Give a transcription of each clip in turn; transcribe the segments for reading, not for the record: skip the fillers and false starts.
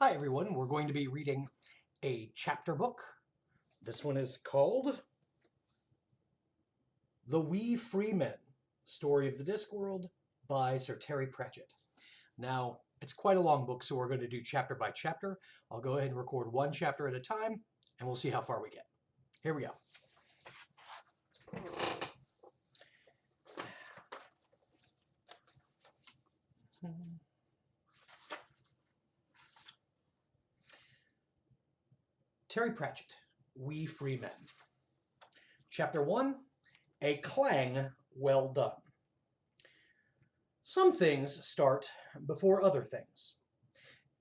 Hi everyone, we're going to be reading a chapter book. This one is called The Wee Free Men, Story of the Discworld by Sir Terry Pratchett. Now, it's quite a long book, so we're going to do chapter by chapter. I'll go ahead and record one chapter at a time, and we'll see how far we get. Here we go. Terry Pratchett, Wee Free Men. Chapter 1, A Clang Well Done. Some things start before other things.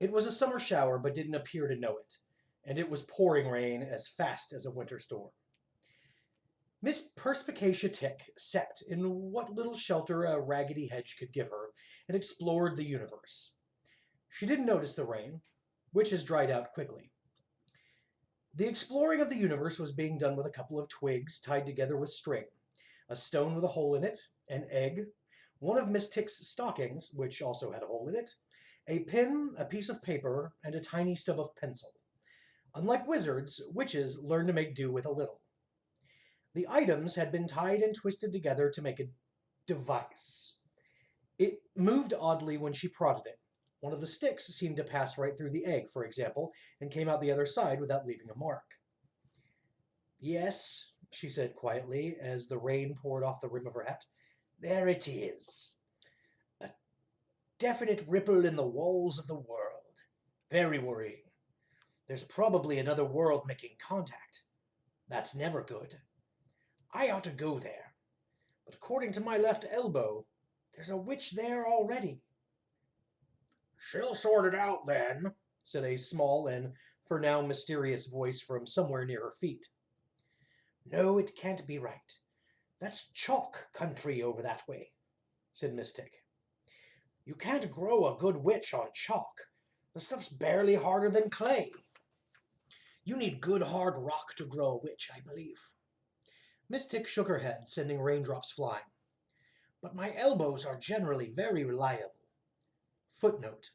It was a summer shower, but didn't appear to know it, and it was pouring rain as fast as a winter storm. Miss Perspicacia Tick sat in what little shelter a raggedy hedge could give her, and explored the universe. She didn't notice the rain, which has dried out quickly. The exploring of the universe was being done with a couple of twigs tied together with string, a stone with a hole in it, an egg, one of Miss Tick's stockings, which also had a hole in it, a pin, a piece of paper, and a tiny stub of pencil. Unlike wizards, witches learn to make do with a little. The items had been tied and twisted together to make a device. It moved oddly when she prodded it. One of the sticks seemed to pass right through the egg, for example, and came out the other side without leaving a mark. "Yes," she said quietly, as the rain poured off the rim of her hat. "There it is. A definite ripple in the walls of the world. Very worrying. There's probably another world making contact. That's never good. I ought to go there. But according to my left elbow, there's a witch there already." "She'll sort it out then," said a small and, for now, mysterious voice from somewhere near her feet. "No, it can't be right. That's chalk country over that way," said Miss Tick. "You can't grow a good witch on chalk. The stuff's barely harder than clay. You need good hard rock to grow a witch, I believe." Miss Tick shook her head, sending raindrops flying. "But my elbows are generally very reliable." Footnote: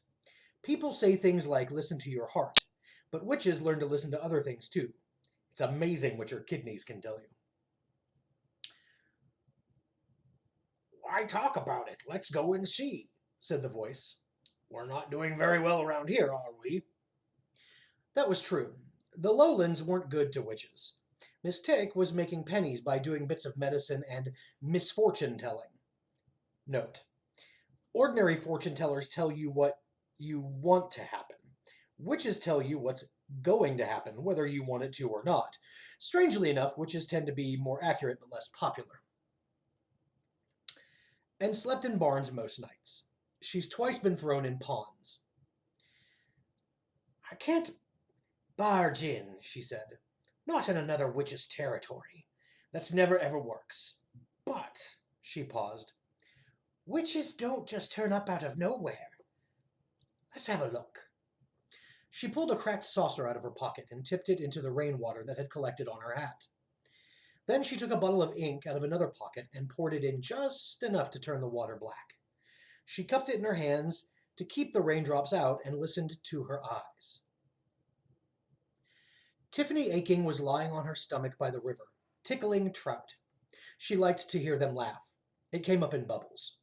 People say things like listen to your heart, but witches learn to listen to other things too. It's amazing what your kidneys can tell you. "Why talk about it? Let's go and see," said the voice. "We're not doing very well around here, are we?" That was true. The lowlands weren't good to witches. Miss Tick was making pennies by doing bits of medicine and misfortune telling. Note: Ordinary fortune tellers tell you what you want to happen. Witches tell you what's going to happen, whether you want it to or not. Strangely enough, witches tend to be more accurate but less popular. And slept in barns most nights. She's twice been thrown in ponds. "I can't barge in," she said. "Not in another witch's territory. That's never ever works. But," she paused, "witches don't just turn up out of nowhere. Let's have a look." She pulled a cracked saucer out of her pocket and tipped it into the rainwater that had collected on her hat. Then she took a bottle of ink out of another pocket and poured it in just enough to turn the water black. She cupped it in her hands to keep the raindrops out and listened to her eyes. Tiffany Aching was lying on her stomach by the river, tickling trout. She liked to hear them laugh. It came up in bubbles.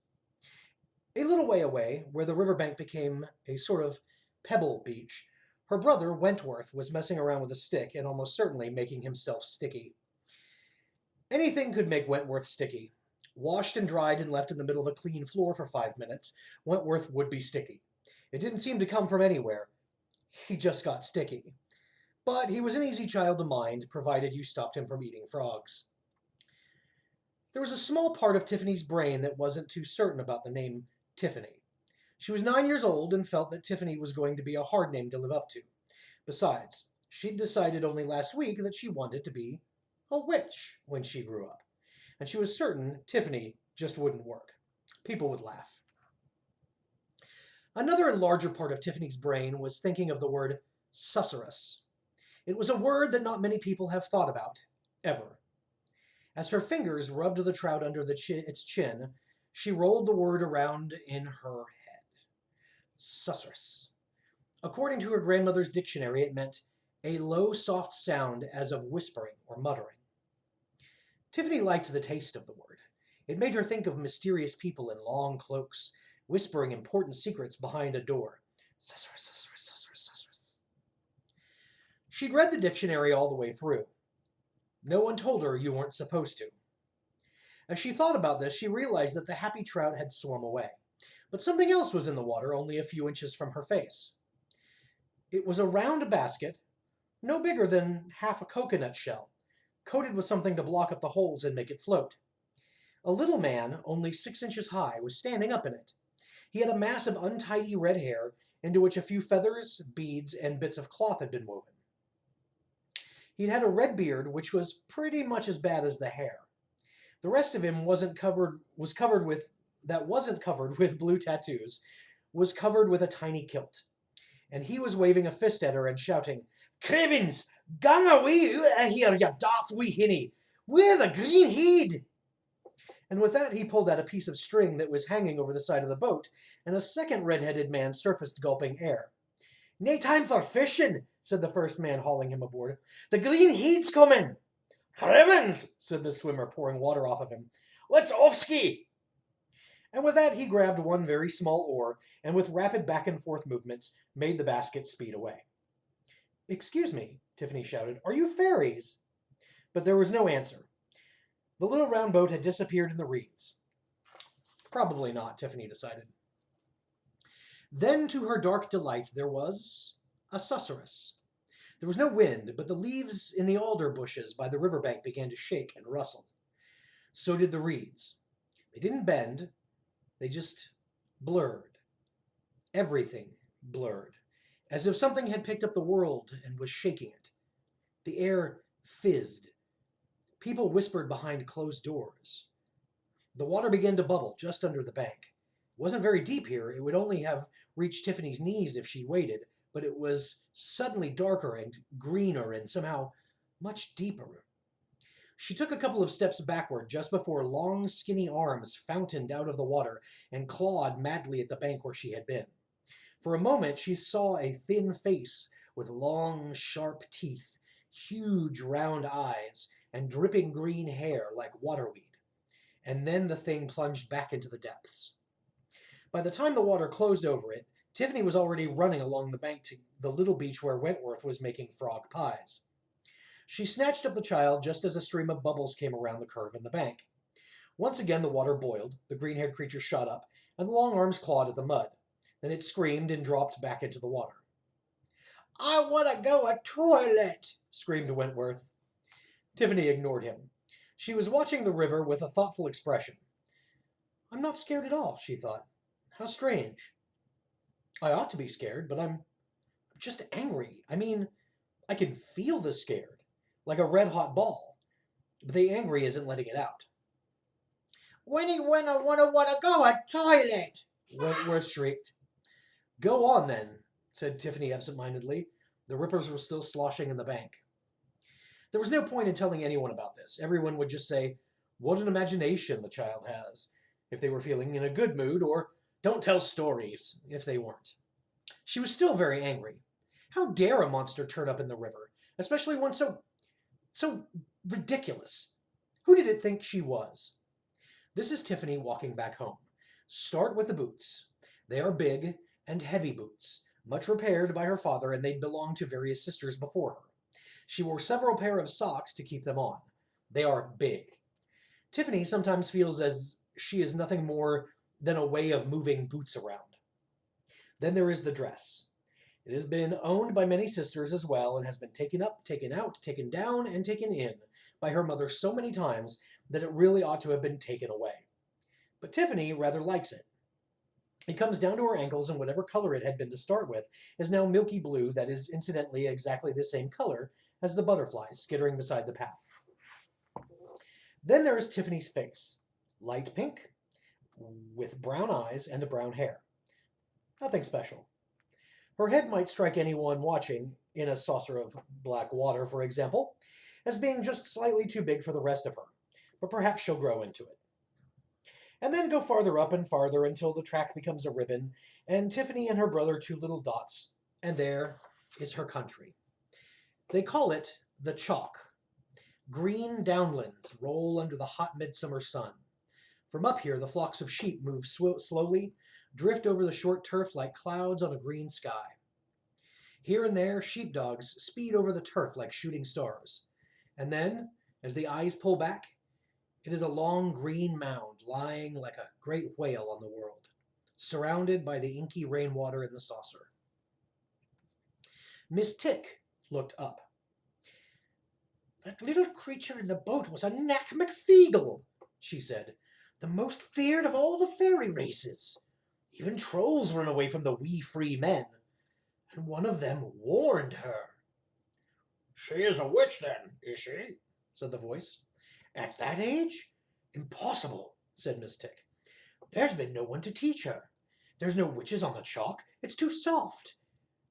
A little way away, where the riverbank became a sort of pebble beach, her brother Wentworth was messing around with a stick and almost certainly making himself sticky. Anything could make Wentworth sticky. Washed and dried and left in the middle of a clean floor for 5 minutes, Wentworth would be sticky. It didn't seem to come from anywhere. He just got sticky. But he was an easy child to mind, provided you stopped him from eating frogs. There was a small part of Tiffany's brain that wasn't too certain about the name Tiffany. She was 9 years old and felt that Tiffany was going to be a hard name to live up to. Besides, she'd decided only last week that she wanted to be a witch when she grew up, and she was certain Tiffany just wouldn't work. People would laugh. Another and larger part of Tiffany's brain was thinking of the word susurrus. It was a word that not many people have thought about, ever. As her fingers rubbed the trout under its chin, she rolled the word around in her head. Susurrus. According to her grandmother's dictionary, it meant a low, soft sound as of whispering or muttering. Tiffany liked the taste of the word. It made her think of mysterious people in long cloaks, whispering important secrets behind a door. Susurrus, susurrus, susurrus, susurrus. She'd read the dictionary all the way through. No one told her you weren't supposed to. As she thought about this, she realized that the happy trout had swum away. But something else was in the water only a few inches from her face. It was a round basket, no bigger than half a coconut shell, coated with something to block up the holes and make it float. A little man, only 6 inches high, was standing up in it. He had a mass of untidy red hair into which a few feathers, beads, and bits of cloth had been woven. He'd had a red beard, which was pretty much as bad as the hair. The rest of him wasn't covered with blue tattoos, was covered with a tiny kilt. And he was waving a fist at her and shouting, "Cravens, gang away out of here, you daft wee hinny! We're the green heed!" And with that he pulled out a piece of string that was hanging over the side of the boat, and a second red-headed man surfaced gulping air. "Nae time for fishing," said the first man hauling him aboard. "The green heed's coming." "Heavens!" said the swimmer, pouring water off of him. "Let's off-ski!" And with that he grabbed one very small oar, and with rapid back-and-forth movements, made the basket speed away. "Excuse me," Tiffany shouted, "are you fairies?" But there was no answer. The little round boat had disappeared in the reeds. Probably not, Tiffany decided. Then, to her dark delight, there was a susurrus. There was no wind, but the leaves in the alder bushes by the riverbank began to shake and rustle. So did the reeds. They didn't bend, they just blurred. Everything blurred, as if something had picked up the world and was shaking it. The air fizzed. People whispered behind closed doors. The water began to bubble just under the bank. It wasn't very deep here. It would only have reached Tiffany's knees if she waited, but it was suddenly darker and greener and somehow much deeper. She took a couple of steps backward just before long, skinny arms fountained out of the water and clawed madly at the bank where she had been. For a moment she saw a thin face with long, sharp teeth, huge round eyes, and dripping green hair like waterweed. And then the thing plunged back into the depths. By the time the water closed over it, Tiffany was already running along the bank to the little beach where Wentworth was making frog pies. She snatched up the child just as a stream of bubbles came around the curve in the bank. Once again the water boiled, the green-haired creature shot up, and the long arms clawed at the mud. Then it screamed and dropped back into the water. "I want to go a toilet," screamed Wentworth. Tiffany ignored him. She was watching the river with a thoughtful expression. "I'm not scared at all," she thought. "How strange. I ought to be scared, but I'm just angry. I mean, I can feel the scared, like a red-hot ball, but the angry isn't letting it out." "When you wanna go a toilet?" Wentworth shrieked. "Go on, then," said Tiffany absent-mindedly. The rippers were still sloshing in the bank. There was no point in telling anyone about this. Everyone would just say, "What an imagination the child has," if they were feeling in a good mood, or "Don't tell stories," if they weren't. She was still very angry. How dare a monster turn up in the river, especially one so ridiculous? Who did it think she was? This is Tiffany walking back home. Start with the boots. They are big and heavy boots, much repaired by her father, and they'd belonged to various sisters before her. She wore several pair of socks to keep them on. They are big. Tiffany sometimes feels as she is nothing more than a way of moving boots around. Then there is the dress. It has been owned by many sisters as well, and has been taken up, taken out, taken down, and taken in by her mother so many times that it really ought to have been taken away. But Tiffany rather likes it. It comes down to her ankles, and whatever color it had been to start with is now milky blue that is incidentally exactly the same color as the butterflies skittering beside the path. Then there is Tiffany's face. Light pink, with brown eyes and brown hair. Nothing special. Her head might strike anyone watching, in a saucer of black water, for example, as being just slightly too big for the rest of her, but perhaps she'll grow into it. And then go farther up and farther until the track becomes a ribbon, and Tiffany and her brother two little dots and there is her country. They call it the Chalk. Green downlands roll under the hot midsummer sun. From up here, the flocks of sheep move slowly, drift over the short turf like clouds on a green sky. Here and there, sheepdogs speed over the turf like shooting stars. And then, as the eyes pull back, it is a long green mound lying like a great whale on the world, surrounded by the inky rainwater in the saucer. Miss Tick looked up. "That little creature in the boat was a Knack McFeegle," she said. "The most feared of all the fairy races. Even trolls run away from the wee free men. And one of them warned her." "She is a witch, then, is she?" said the voice. "At that age? Impossible," said Miss Tick. "There's been no one to teach her. There's no witches on the Chalk. It's too soft.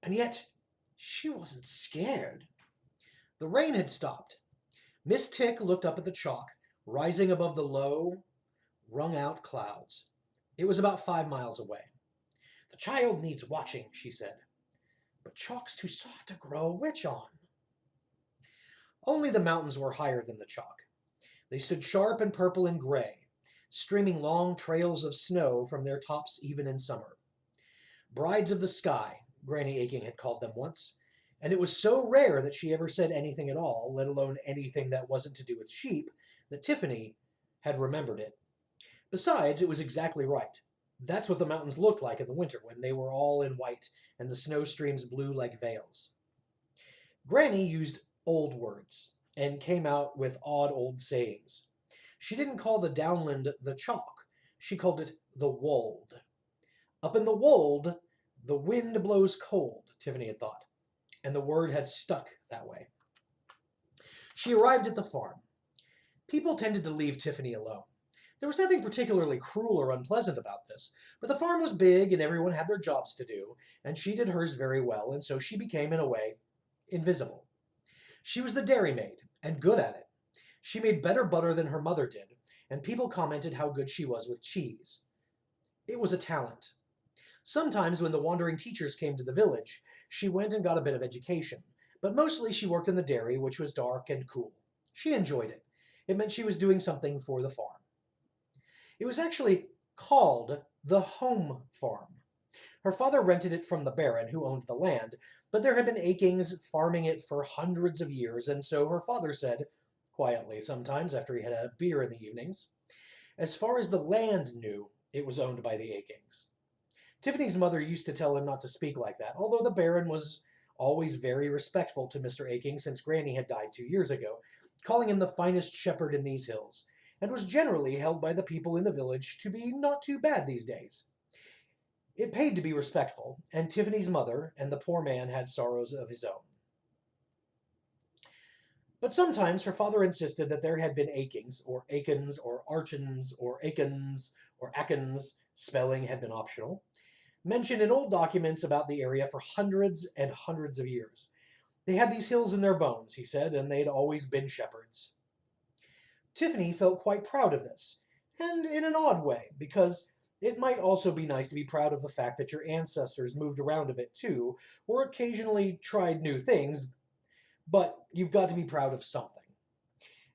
And yet, she wasn't scared." The rain had stopped. Miss Tick looked up at the Chalk, rising above the low, wrung-out clouds. It was about 5 miles away. "The child needs watching," she said. "But Chalk's too soft to grow a witch on." Only the mountains were higher than the Chalk. They stood sharp and purple and gray, streaming long trails of snow from their tops even in summer. Brides of the sky, Granny Aching had called them once, and it was so rare that she ever said anything at all, let alone anything that wasn't to do with sheep, that Tiffany had remembered it. Besides, it was exactly right. That's what the mountains looked like in the winter, when they were all in white and the snow streams blew like veils. Granny used old words and came out with odd old sayings. She didn't call the downland the Chalk. She called it the Wold. Up in the Wold, the wind blows cold, Tiffany had thought, and the word had stuck that way. She arrived at the farm. People tended to leave Tiffany alone. There was nothing particularly cruel or unpleasant about this, but the farm was big and everyone had their jobs to do, and she did hers very well, and so she became, in a way, invisible. She was the dairymaid, and good at it. She made better butter than her mother did, and people commented how good she was with cheese. It was a talent. Sometimes when the wandering teachers came to the village, she went and got a bit of education, but mostly she worked in the dairy, which was dark and cool. She enjoyed it. It meant she was doing something for the farm. It was actually called the home farm. Her father rented it from the baron, who owned the land, but there had been Achings farming it for hundreds of years, and so her father said, quietly sometimes after he had a beer in the evenings, as far as the land knew, it was owned by the Achings. Tiffany's mother used to tell him not to speak like that, although the baron was always very respectful to Mr. Aching since Granny had died 2 years ago, calling him the finest shepherd in these hills, and was generally held by the people in the village to be not too bad these days. It paid to be respectful, and Tiffany's mother and the poor man had sorrows of his own. But sometimes her father insisted that there had been Achings, or Akins, or Archins, or Akins, or Akins, spelling had been optional, mentioned in old documents about the area for hundreds and hundreds of years. They had these hills in their bones, he said, and they'd always been shepherds. Tiffany felt quite proud of this, and in an odd way, because it might also be nice to be proud of the fact that your ancestors moved around a bit too, or occasionally tried new things, but you've got to be proud of something.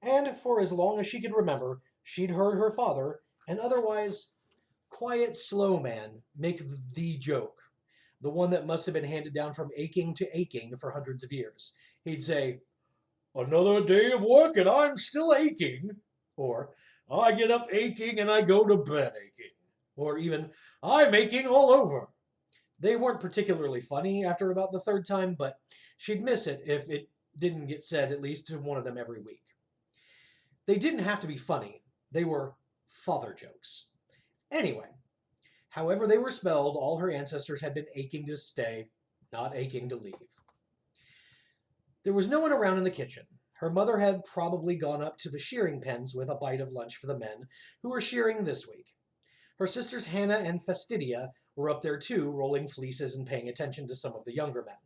And for as long as she could remember, she'd heard her father, an otherwise quiet, slow man, make the joke, the one that must have been handed down from Aching to Aching for hundreds of years. He'd say, "Another day of work and I'm still aching," or "I get up aching and I go to bed aching," or even "I'm aching all over." They weren't particularly funny after about the third time, but she'd miss it if it didn't get said at least to one of them every week. They didn't have to be funny. They were father jokes. Anyway, however they were spelled, all her ancestors had been aching to stay, not aching to leave. There was no one around in the kitchen. Her mother had probably gone up to the shearing pens with a bite of lunch for the men, who were shearing this week. Her sisters Hannah and Fastidia were up there too, rolling fleeces and paying attention to some of the younger men.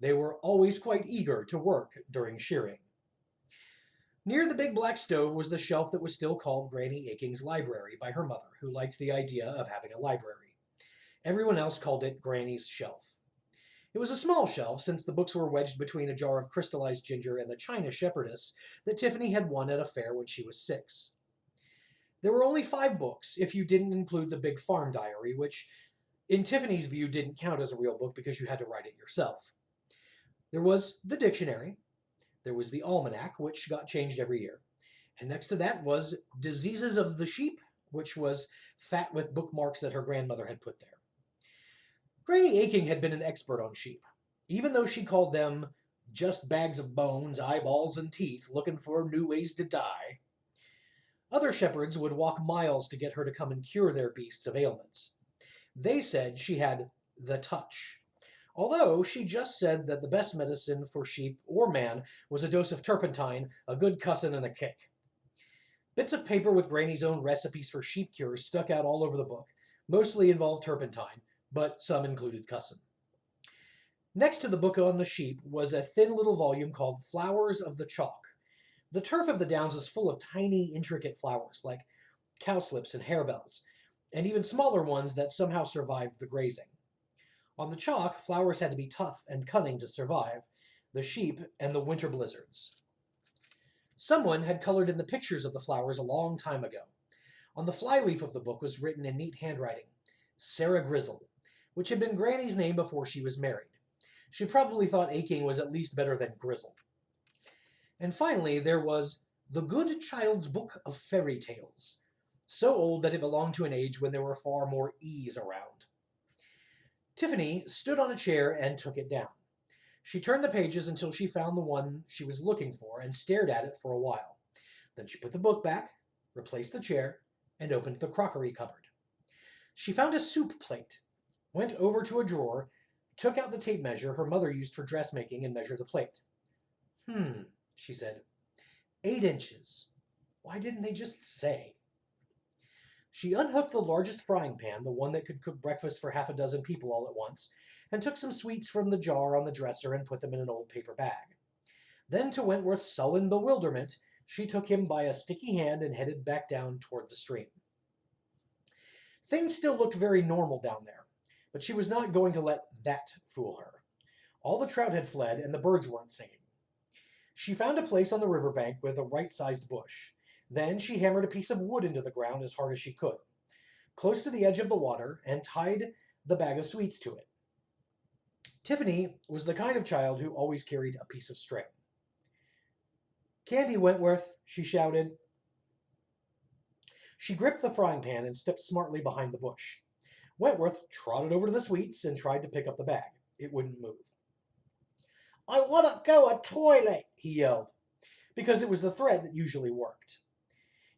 They were always quite eager to work during shearing. Near the big black stove was the shelf that was still called Granny Aching's library by her mother, who liked the idea of having a library. Everyone else called it Granny's shelf. It was a small shelf, since the books were wedged between a jar of crystallized ginger and the China Shepherdess that Tiffany had won at a fair when she was 6. There were only 5 books, if you didn't include the Big Farm Diary, which, in Tiffany's view, didn't count as a real book because you had to write it yourself. There was the dictionary, there was the almanac, which got changed every year, and next to that was Diseases of the Sheep, which was fat with bookmarks that her grandmother had put there. Granny Aching had been an expert on sheep, even though she called them just bags of bones, eyeballs, and teeth looking for new ways to die. Other shepherds would walk miles to get her to come and cure their beasts of ailments. They said she had the touch, although she just said that the best medicine for sheep or man was a dose of turpentine, a good cussin', and a kick. Bits of paper with Granny's own recipes for sheep cures stuck out all over the book, mostly involved turpentine, but some included cussin'. Next to the book on the sheep was a thin little volume called Flowers of the Chalk. The turf of the downs was full of tiny, intricate flowers, like cowslips and harebells, and even smaller ones that somehow survived the grazing. On the chalk, flowers had to be tough and cunning to survive the sheep and the winter blizzards. Someone had colored in the pictures of the flowers a long time ago. On the flyleaf of the book was written in neat handwriting, Sarah Grizzle, which had been Granny's name before she was married. She probably thought Aching was at least better than Grizzle. And finally, there was The Good Child's Book of Fairy Tales, so old that it belonged to an age when there were far more E's around. Tiffany stood on a chair and took it down. She turned the pages until she found the one she was looking for and stared at it for a while. Then she put the book back, replaced the chair, and opened the crockery cupboard. She found a soup plate, went over to a drawer, took out the tape measure her mother used for dressmaking, and measured the plate. She said. 8 inches. Why didn't they just say? She unhooked the largest frying pan, the one that could cook breakfast for half a dozen people all at once, and took some sweets from the jar on the dresser and put them in an old paper bag. Then, to Wentworth's sullen bewilderment, she took him by a sticky hand and headed back down toward the stream. Things still looked very normal down there, but she was not going to let that fool her. All the trout had fled, and the birds weren't singing. She found a place on the riverbank with a right-sized bush. Then she hammered a piece of wood into the ground as hard as she could, close to the edge of the water, and tied the bag of sweets to it. Tiffany was the kind of child who always carried a piece of string. "Candy, Wentworth," she shouted. She gripped the frying pan and stepped smartly behind the bush. Wentworth trotted over to the sweets and tried to pick up the bag. It wouldn't move. "I want to go a toilet," he yelled, because it was the thread that usually worked.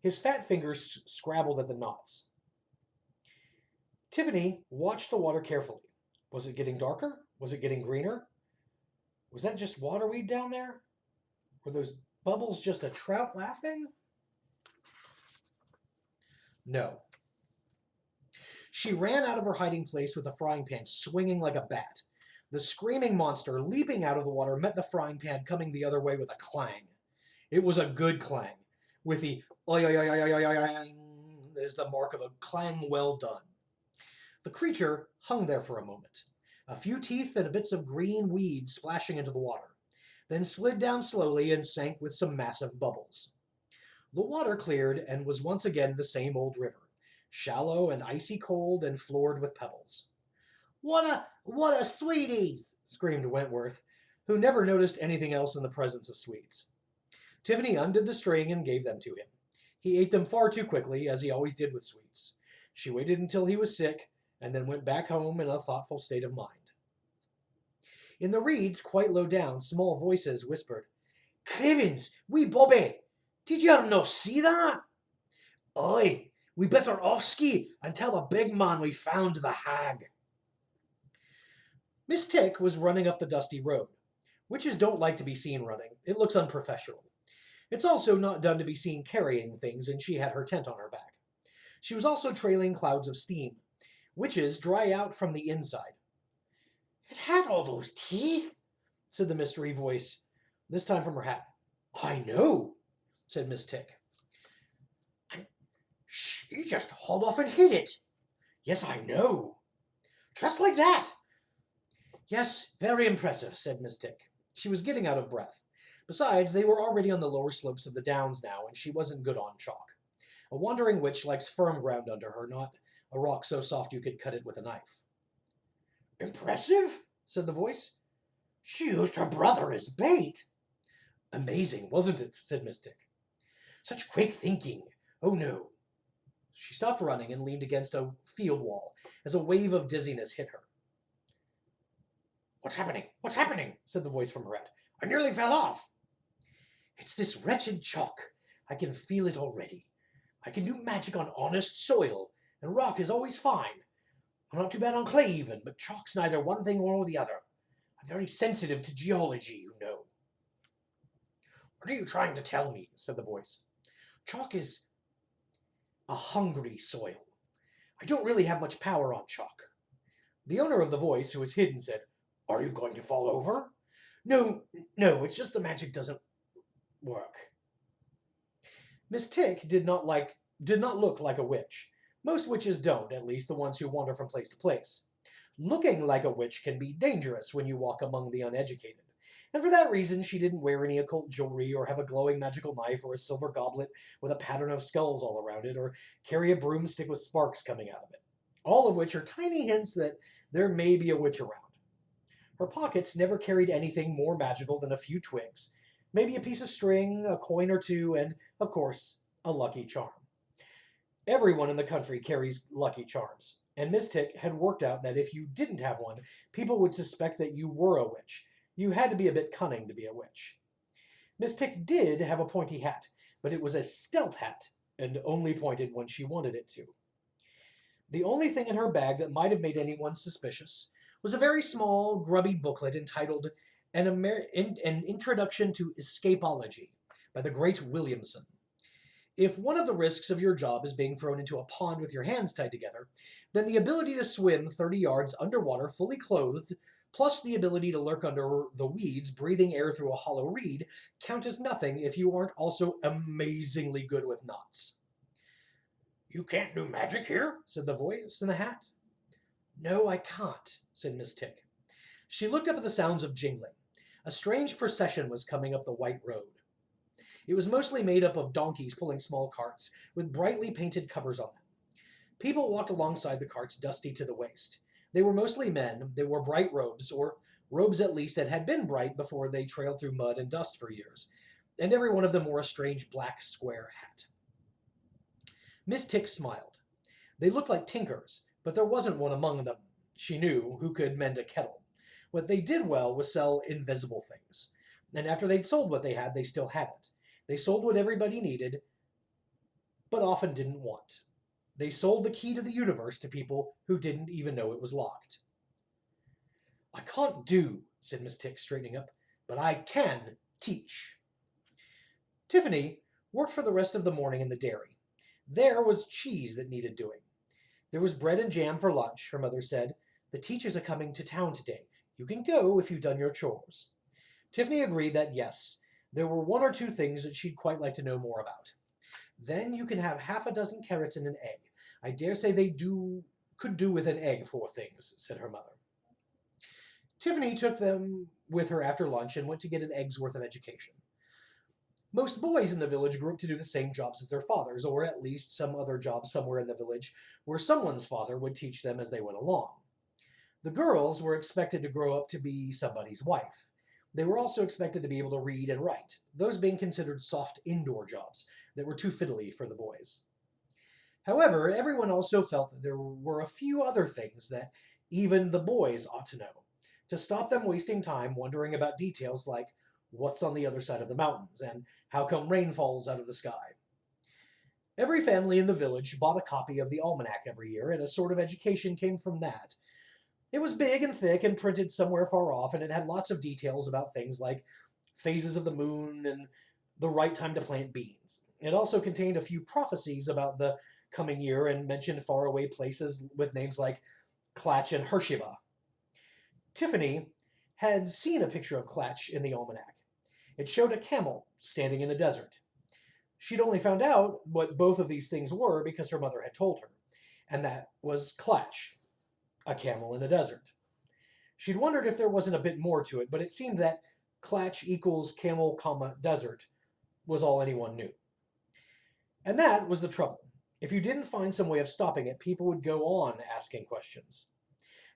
His fat fingers scrabbled at the knots. Tiffany watched the water carefully. Was it getting darker? Was it getting greener? Was that just waterweed down there? Were those bubbles just a trout laughing? No. She ran out of her hiding place with the frying pan swinging like a bat. The screaming monster, leaping out of the water, met the frying pan coming the other way with a clang. It was a good clang, with the oi oi oi oi oi oi oi as the mark of a clang well done. The creature hung there for a moment, a few teeth and bits of green weed splashing into the water, then slid down slowly and sank with some massive bubbles. The water cleared and was once again the same old river, shallow and icy cold and floored with pebbles. What a sweeties!" screamed Wentworth, who never noticed anything else in the presence of sweets. Tiffany undid the string and gave them to him. He ate them far too quickly, as he always did with sweets. She waited until he was sick, and then went back home in a thoughtful state of mind. In the reeds, quite low down, small voices whispered, "Crivens, wee Bobby, did you no see that? Aye, we better offski and tell the big man we found the hag." Miss Tick was running up the dusty road. Witches don't like to be seen running. It looks unprofessional. It's also not done to be seen carrying things, and she had her tent on her back. She was also trailing clouds of steam. Witches dry out from the inside. "It had all those teeth," said the mystery voice, this time from her hat. "I know," said Miss Tick. "And she just hauled off and hid it." "Yes, I know." "Just like that." Yes, very impressive, said Miss Tick. She was getting out of breath. Besides, they were already on the lower slopes of the downs now, and she wasn't good on chalk. A wandering witch likes firm ground under her, not a rock so soft you could cut it with a knife. Impressive? Said the voice. She used her brother as bait. Amazing, wasn't it? Said Miss Tick. Such quick thinking. Oh no. She stopped running and leaned against a field wall as a wave of dizziness hit her. What's happening? What's happening? Said the voice from her head. I nearly fell off. It's this wretched chalk. I can feel it already. I can do magic on honest soil, and rock is always fine. I'm not too bad on clay even, but chalk's neither one thing or the other. I'm very sensitive to geology, you know. What are you trying to tell me? Said the voice. Chalk is a hungry soil. I don't really have much power on chalk. The owner of the voice, who was hidden, said, Are you going to fall over? No, it's just the magic doesn't work. Miss Tick did not look like a witch. Most witches don't, at least the ones who wander from place to place. Looking like a witch can be dangerous when you walk among the uneducated, and for that reason she didn't wear any occult jewelry or have a glowing magical knife or a silver goblet with a pattern of skulls all around it or carry a broomstick with sparks coming out of it, all of which are tiny hints that there may be a witch around. Her pockets never carried anything more magical than a few twigs, maybe a piece of string, a coin or two, and, of course, a lucky charm. Everyone in the country carries lucky charms, and Miss Tick had worked out that if you didn't have one, people would suspect that you were a witch. You had to be a bit cunning to be a witch. Miss Tick did have a pointy hat, but it was a stealth hat, and only pointed when she wanted it to. The only thing in her bag that might have made anyone suspicious was a very small, grubby booklet entitled an Introduction to Escapology by the great Williamson. If one of the risks of your job is being thrown into a pond with your hands tied together, then the ability to swim 30 yards underwater fully clothed, plus the ability to lurk under the weeds, breathing air through a hollow reed, count as nothing if you aren't also amazingly good with knots. You can't do magic here, said the voice in the hat. No, I can't, said Miss Tick. She looked up at the sounds of jingling. A strange procession was coming up the white road. It was mostly made up of donkeys pulling small carts, with brightly painted covers on them. People walked alongside the carts, dusty to the waist. They were mostly men. They wore bright robes, or robes at least that had been bright before they trailed through mud and dust for years, and every one of them wore a strange black square hat. Miss Tick smiled. They looked like tinkers, but there wasn't one among them, she knew, who could mend a kettle. What they did well was sell invisible things. And after they'd sold what they had, they still hadn't. They sold what everybody needed, but often didn't want. They sold the key to the universe to people who didn't even know it was locked. I can't do, said Miss Tick, straightening up, but I can teach. Tiffany worked for the rest of the morning in the dairy. There was cheese that needed doing. There was bread and jam for lunch, her mother said. The teachers are coming to town today. You can go if you've done your chores. Tiffany agreed that yes, there were one or two things that she'd quite like to know more about. Then you can have half a dozen carrots and an egg. I dare say they could do with an egg, poor things, said her mother. Tiffany took them with her after lunch and went to get an egg's worth of education. Most boys in the village grew up to do the same jobs as their fathers, or at least some other job somewhere in the village where someone's father would teach them as they went along. The girls were expected to grow up to be somebody's wife. They were also expected to be able to read and write, those being considered soft indoor jobs that were too fiddly for the boys. However, everyone also felt that there were a few other things that even the boys ought to know, to stop them wasting time wondering about details like what's on the other side of the mountains and how come rain falls out of the sky. Every family in the village bought a copy of the almanac every year, and a sort of education came from that. It was big and thick and printed somewhere far off, and it had lots of details about things like phases of the moon and the right time to plant beans. It also contained a few prophecies about the coming year and mentioned faraway places with names like Klatch and Hershiva. Tiffany had seen a picture of Klatch in the almanac. It showed a camel standing in a desert. She'd only found out what both of these things were because her mother had told her, and that was Klatch, a camel in a desert. She'd wondered if there wasn't a bit more to it, but it seemed that Klatch equals camel, comma, desert was all anyone knew. And that was the trouble. If you didn't find some way of stopping it, people would go on asking questions.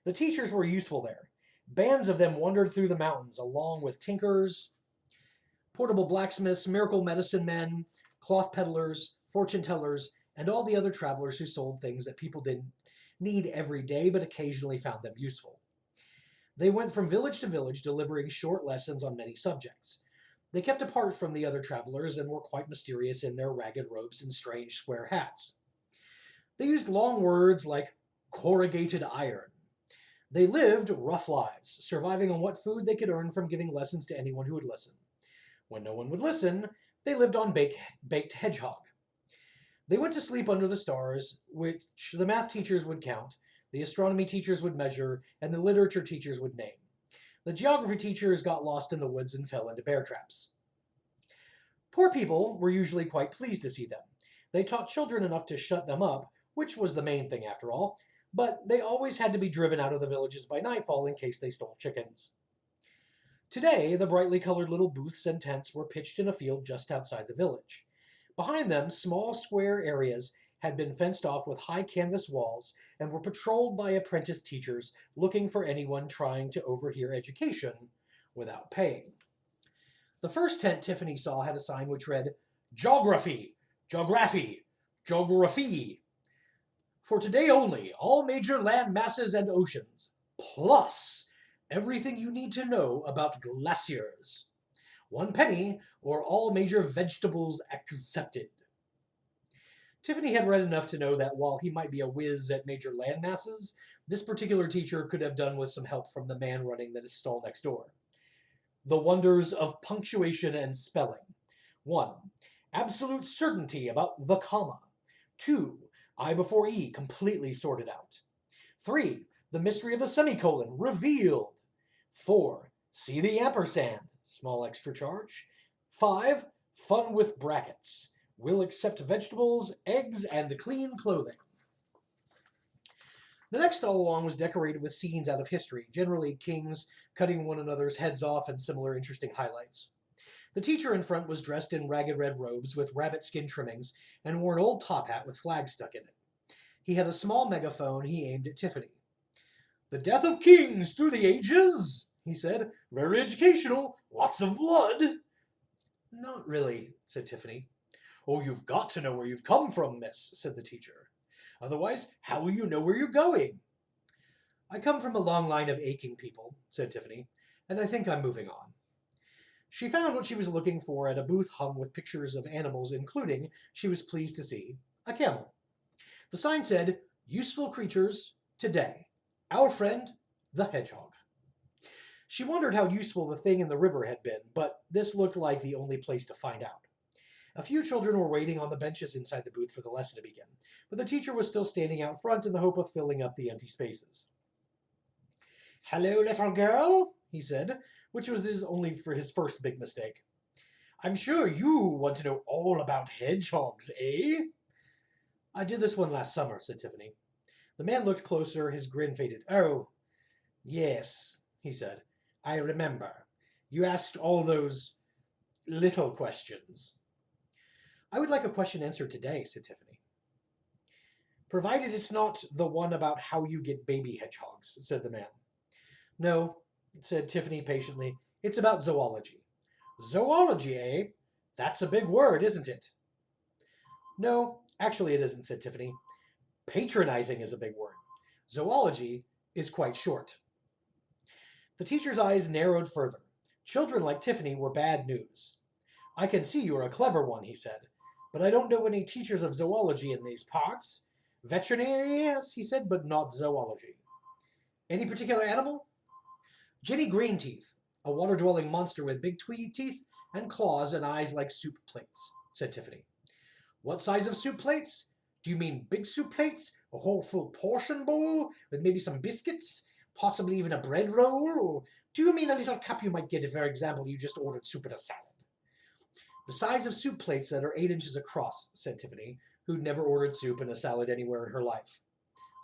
The teachers were useful there. Bands of them wandered through the mountains, along with tinkers, portable blacksmiths, miracle medicine men, cloth peddlers, fortune tellers, and all the other travelers who sold things that people didn't need every day but occasionally found them useful. They went from village to village delivering short lessons on many subjects. They kept apart from the other travelers and were quite mysterious in their ragged robes and strange square hats. They used long words like corrugated iron. They lived rough lives, surviving on what food they could earn from giving lessons to anyone who would listen. When no one would listen, they lived on baked hedgehog. They went to sleep under the stars, which the math teachers would count, the astronomy teachers would measure, and the literature teachers would name. The geography teachers got lost in the woods and fell into bear traps. Poor people were usually quite pleased to see them. They taught children enough to shut them up, which was the main thing after all, but they always had to be driven out of the villages by nightfall in case they stole chickens. Today, the brightly colored little booths and tents were pitched in a field just outside the village. Behind them, small square areas had been fenced off with high canvas walls and were patrolled by apprentice teachers looking for anyone trying to overhear education without paying. The first tent Tiffany saw had a sign which read, Geography, Geography, Geography. For today only, all major land masses and oceans, plus everything you need to know about glaciers. 1 penny, or all major vegetables accepted. Tiffany had read enough to know that while he might be a whiz at major land masses, this particular teacher could have done with some help from the man running the stall next door. The wonders of punctuation and spelling. 1. Absolute certainty about the comma. 2. I before E completely sorted out. 3. The mystery of the semicolon revealed. 4. See the ampersand, small extra charge. 5. Fun with brackets. Will accept vegetables, eggs, and clean clothing. The next stall along was decorated with scenes out of history, generally kings cutting one another's heads off and similar interesting highlights. The teacher in front was dressed in ragged red robes with rabbit skin trimmings and wore an old top hat with flags stuck in it. He had a small megaphone he aimed at Tiffany. The death of kings through the ages, he said. Very educational. Lots of blood. Not really, said Tiffany. Oh, you've got to know where you've come from, miss, said the teacher. Otherwise, how will you know where you're going? I come from a long line of aching people, said Tiffany, and I think I'm moving on. She found what she was looking for at a booth hung with pictures of animals, including, she was pleased to see, a camel. The sign said, Useful creatures, today. Our friend, the hedgehog. She wondered how useful the thing in the river had been, but this looked like the only place to find out. A few children were waiting on the benches inside the booth for the lesson to begin, but the teacher was still standing out front in the hope of filling up the empty spaces. Hello, little girl, he said, which was only for his first big mistake. I'm sure you want to know all about hedgehogs, eh? I did this one last summer, said Tiffany. The man looked closer, his grin faded. Oh, yes, he said. I remember. You asked all those little questions. I would like a question answered today, said Tiffany. Provided it's not the one about how you get baby hedgehogs, said the man. No, said Tiffany patiently. It's about zoology. Zoology, eh? That's a big word, isn't it? No, actually it isn't, said Tiffany. Patronizing is a big word. Zoology is quite short. The teacher's eyes narrowed further. Children like Tiffany were bad news. I can see you're a clever one, he said, but I don't know any teachers of zoology in these parts. Veterinary, yes, he said, but not zoology. Any particular animal? Jenny Greenteeth, a water-dwelling monster with big tweedy teeth and claws and eyes like soup plates, said Tiffany. What size of soup plates? Do you mean big soup plates? A whole full portion bowl with maybe some biscuits? Possibly even a bread roll? Or do you mean a little cup you might get if, for example, you just ordered soup and a salad? The size of soup plates that are 8 inches across, said Tiffany, who'd never ordered soup and a salad anywhere in her life.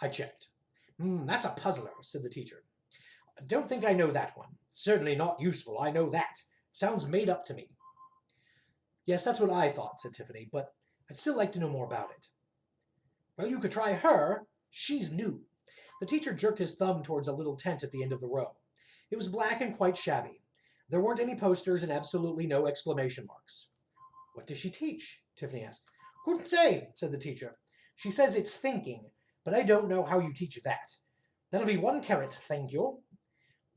I checked. That's a puzzler, said the teacher. I don't think I know that one. Certainly not useful, I know that. It sounds made up to me. Yes, that's what I thought, said Tiffany, but I'd still like to know more about it. Well, you could try her. She's new. The teacher jerked his thumb towards a little tent at the end of the row. It was black and quite shabby. There weren't any posters and absolutely no exclamation marks. What does she teach? Tiffany asked. Couldn't say, said the teacher. She says it's thinking, but I don't know how you teach that. That'll be 1 carat, thank you.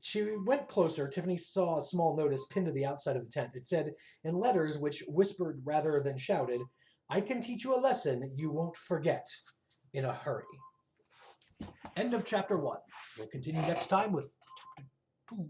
She went closer. Tiffany saw a small notice pinned to the outside of the tent. It said, in letters which whispered rather than shouted, I can teach you a lesson you won't forget in a hurry. End of chapter 1. We'll continue next time with chapter 2.